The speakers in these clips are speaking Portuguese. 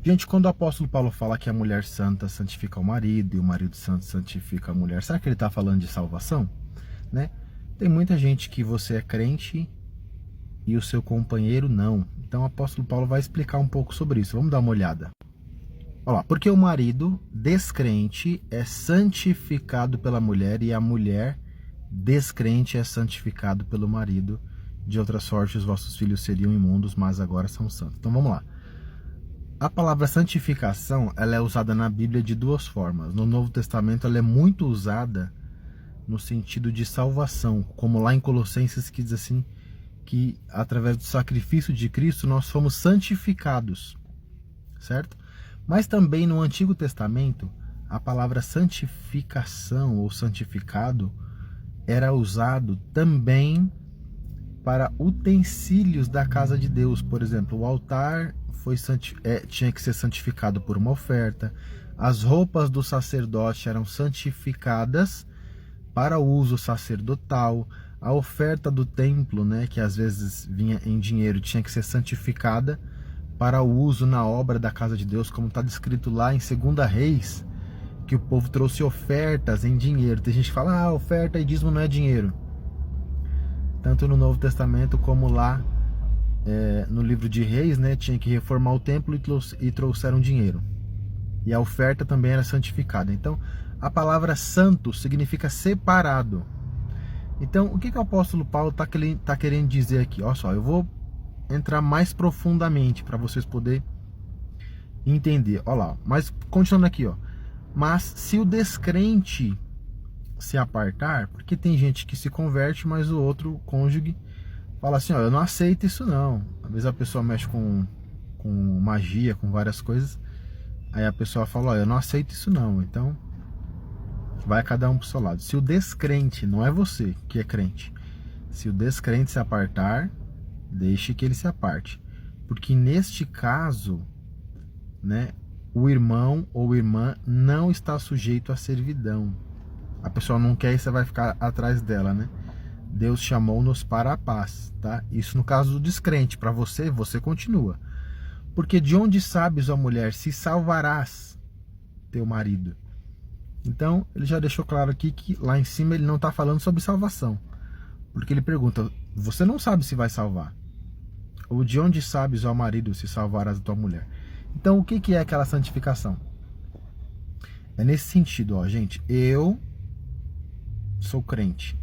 Gente, quando o apóstolo Paulo fala que a mulher santa santifica o marido e o marido santo santifica a mulher, será que ele está falando de salvação? Né? Tem muita gente que você é crente e o seu companheiro não. Então o apóstolo Paulo vai explicar um pouco sobre isso. Vamos dar uma olhada. Olha lá, porque o marido descrente é santificado pela mulher e a mulher descrente é santificado pelo marido. De outra sorte, os vossos filhos seriam imundos, mas agora são santos. Então vamos lá. A palavra santificação, ela é usada na Bíblia de duas formas. No Novo Testamento, ela é muito usada no sentido de salvação, como lá em Colossenses que diz assim, que através do sacrifício de Cristo nós fomos santificados, certo? Mas também no Antigo Testamento, a palavra santificação ou santificado era usado também para utensílios da casa de Deus. Por exemplo, o altar tinha que ser santificado por uma oferta, as roupas do sacerdote eram santificadas para o uso sacerdotal, a oferta do templo, né, que às vezes vinha em dinheiro, tinha que ser santificada para o uso na obra da casa de Deus, como está descrito lá em 2 Reis, que o povo trouxe ofertas em dinheiro. Tem gente que fala, oferta e dízimo não é dinheiro. Tanto no Novo Testamento como lá no livro de Reis, né, tinha que reformar o templo e trouxeram dinheiro. E a oferta também era santificada. Então, a palavra santo significa separado. Então, o que o apóstolo Paulo está querendo dizer aqui? Olha só, eu vou entrar mais profundamente para vocês poderem entender. Olha lá, mas continuando aqui, ó. Mas se o descrente se apartar, porque tem gente que se converte, mas o outro cônjuge fala assim, ó, eu não aceito isso não. Às vezes a pessoa mexe com magia, com várias coisas, aí a pessoa fala, ó, eu não aceito isso não. Então, vai cada um pro seu lado. Se o descrente, não é você que é crente, se o descrente se apartar, deixe que ele se aparte. Porque neste caso, né, o irmão ou irmã não está sujeito à servidão. A pessoa não quer e você vai ficar atrás dela, né? Deus chamou-nos para a paz, tá? Isso no caso do descrente. Para você, você continua. Porque de onde sabes, ó mulher, se salvarás teu marido? Então, ele já deixou claro aqui que lá em cima ele não está falando sobre salvação. Porque ele pergunta, você não sabe se vai salvar? Ou de onde sabes, ó marido, se salvarás a tua mulher? Então, o que é aquela santificação? É nesse sentido, ó, gente. Eu sou crente.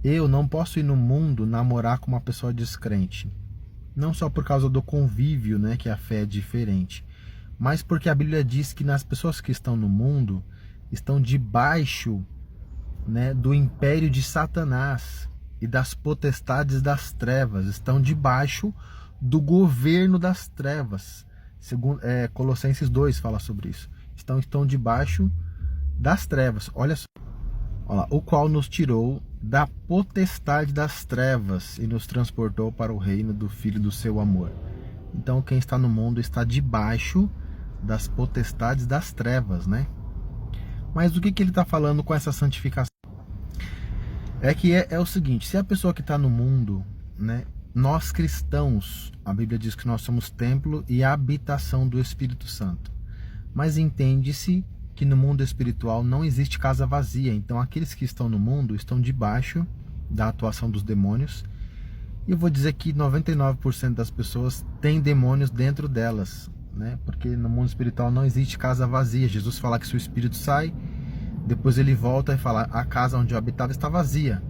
Eu não posso ir no mundo namorar com uma pessoa descrente. Não só por causa do convívio, né, que a fé é diferente, mas porque a Bíblia diz que nas pessoas que estão no mundo estão debaixo, né, do império de Satanás e das potestades das trevas, estão debaixo do governo das trevas. Segundo, Colossenses 2 fala sobre isso. Estão debaixo das trevas. Olha só. Olha lá, o qual nos tirou da potestade das trevas e nos transportou para o reino do Filho do seu amor. Então quem está no mundo está debaixo das potestades das trevas, né? Mas o que ele está falando com essa santificação? É que é o seguinte, se a pessoa que está no mundo, né? Nós cristãos, a Bíblia diz que nós somos templo e habitação do Espírito Santo. Mas entende-se que no mundo espiritual não existe casa vazia. Então aqueles que estão no mundo estão debaixo da atuação dos demônios. E eu vou dizer que 99% das pessoas têm demônios dentro delas, né? Porque no mundo espiritual não existe casa vazia. Jesus fala que se o espírito sai, depois ele volta e fala, a casa onde eu habitava está vazia.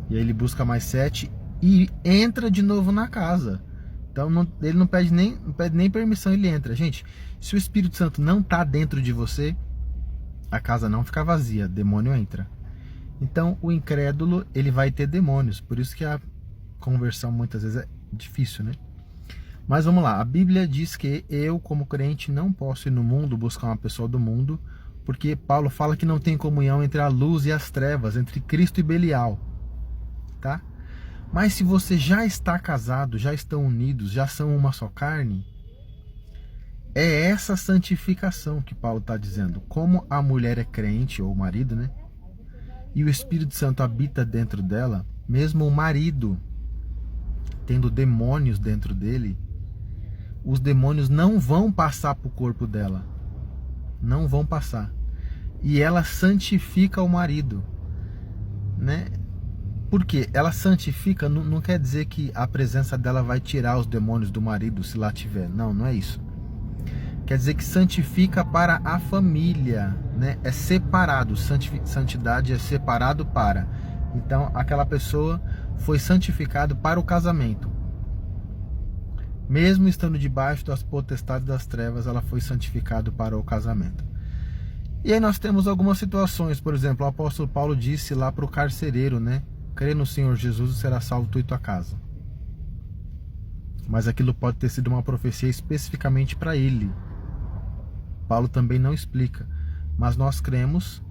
E aí ele busca mais 7 e entra de novo na casa. Então ele não pede nem permissão, ele entra. Gente, se o Espírito Santo não está dentro de você, a casa não fica vazia, demônio entra. Então o incrédulo, ele vai ter demônios. Por isso que a conversão muitas vezes é difícil, né? Mas vamos lá, a Bíblia diz que eu, como crente, não posso ir no mundo buscar uma pessoa do mundo, porque Paulo fala que não tem comunhão entre a luz e as trevas, entre Cristo e Belial, tá? Mas se você já está casado, já estão unidos, já são uma só carne, é essa santificação que Paulo está dizendo. Como a mulher é crente, ou o marido, né? E o Espírito Santo habita dentro dela, mesmo o marido tendo demônios dentro dele, os demônios não vão passar para o corpo dela. Não vão passar. E ela santifica o marido, né? Porque ela santifica não quer dizer que a presença dela vai tirar os demônios do marido, se lá tiver. Não, não é isso. Quer dizer que santifica para a família, né? É separado. Santidade é separado para. Então, aquela pessoa foi santificada para o casamento. Mesmo estando debaixo das potestades das trevas, ela foi santificada para o casamento. E aí nós temos algumas situações. Por exemplo, o apóstolo Paulo disse lá para o carcereiro, né? Crê no Senhor Jesus e será salvo tu e tua casa. Mas aquilo pode ter sido uma profecia especificamente para ele. Paulo também não explica. Mas nós cremos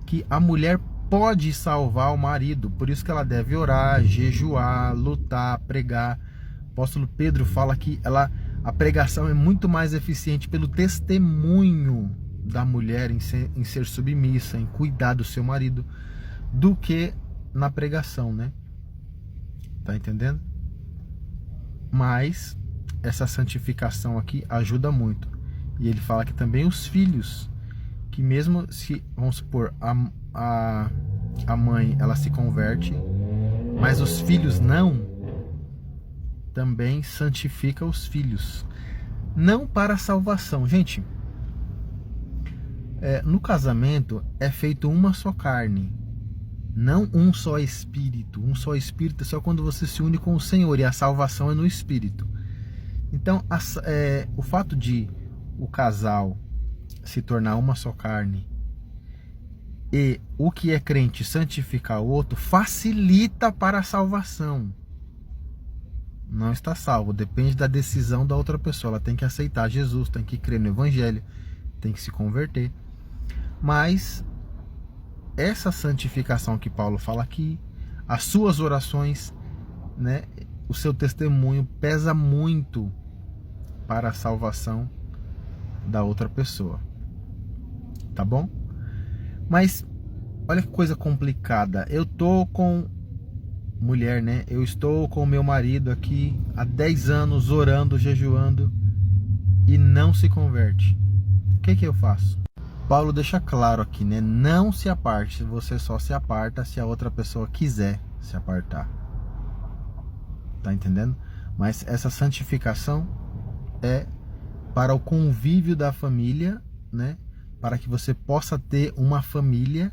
que a mulher pode salvar o marido. Por isso que ela deve orar, jejuar, lutar, pregar. O apóstolo Pedro fala que a pregação é muito mais eficiente pelo testemunho da mulher em ser submissa, em cuidar do seu marido, do que na pregação, né? Tá entendendo? Mas essa santificação aqui ajuda muito. E ele fala que também os filhos, que mesmo se, vamos supor, a mãe, ela se converte, mas os filhos não, também santifica os filhos. Não para a salvação. Gente, no casamento é feito uma só carne. Não um só espírito. Um só espírito é só quando você se une com o Senhor. E a salvação é no espírito. Então, o fato de o casal se tornar uma só carne e o que é crente santificar o outro, facilita para a salvação. Não está salvo. Depende da decisão da outra pessoa. Ela tem que aceitar Jesus, tem que crer no Evangelho, tem que se converter. Mas essa santificação que Paulo fala aqui, as suas orações, né, o seu testemunho pesa muito para a salvação da outra pessoa. Tá bom? Mas olha que coisa complicada. Eu tô com mulher, né? Eu estou com o meu marido aqui há 10 anos orando, jejuando e não se converte. O que eu faço? Paulo deixa claro aqui, né? Não se aparte, você só se aparta se a outra pessoa quiser se apartar. Tá entendendo? Mas essa santificação é para o convívio da família, né? Para que você possa ter uma família.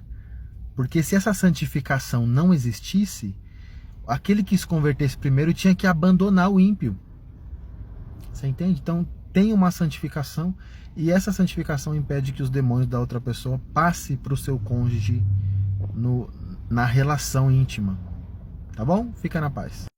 Porque se essa santificação não existisse, aquele que se convertesse primeiro tinha que abandonar o ímpio. Você entende? Então tem uma santificação. E essa santificação impede que os demônios da outra pessoa passem para o seu cônjuge na relação íntima. Tá bom? Fica na paz.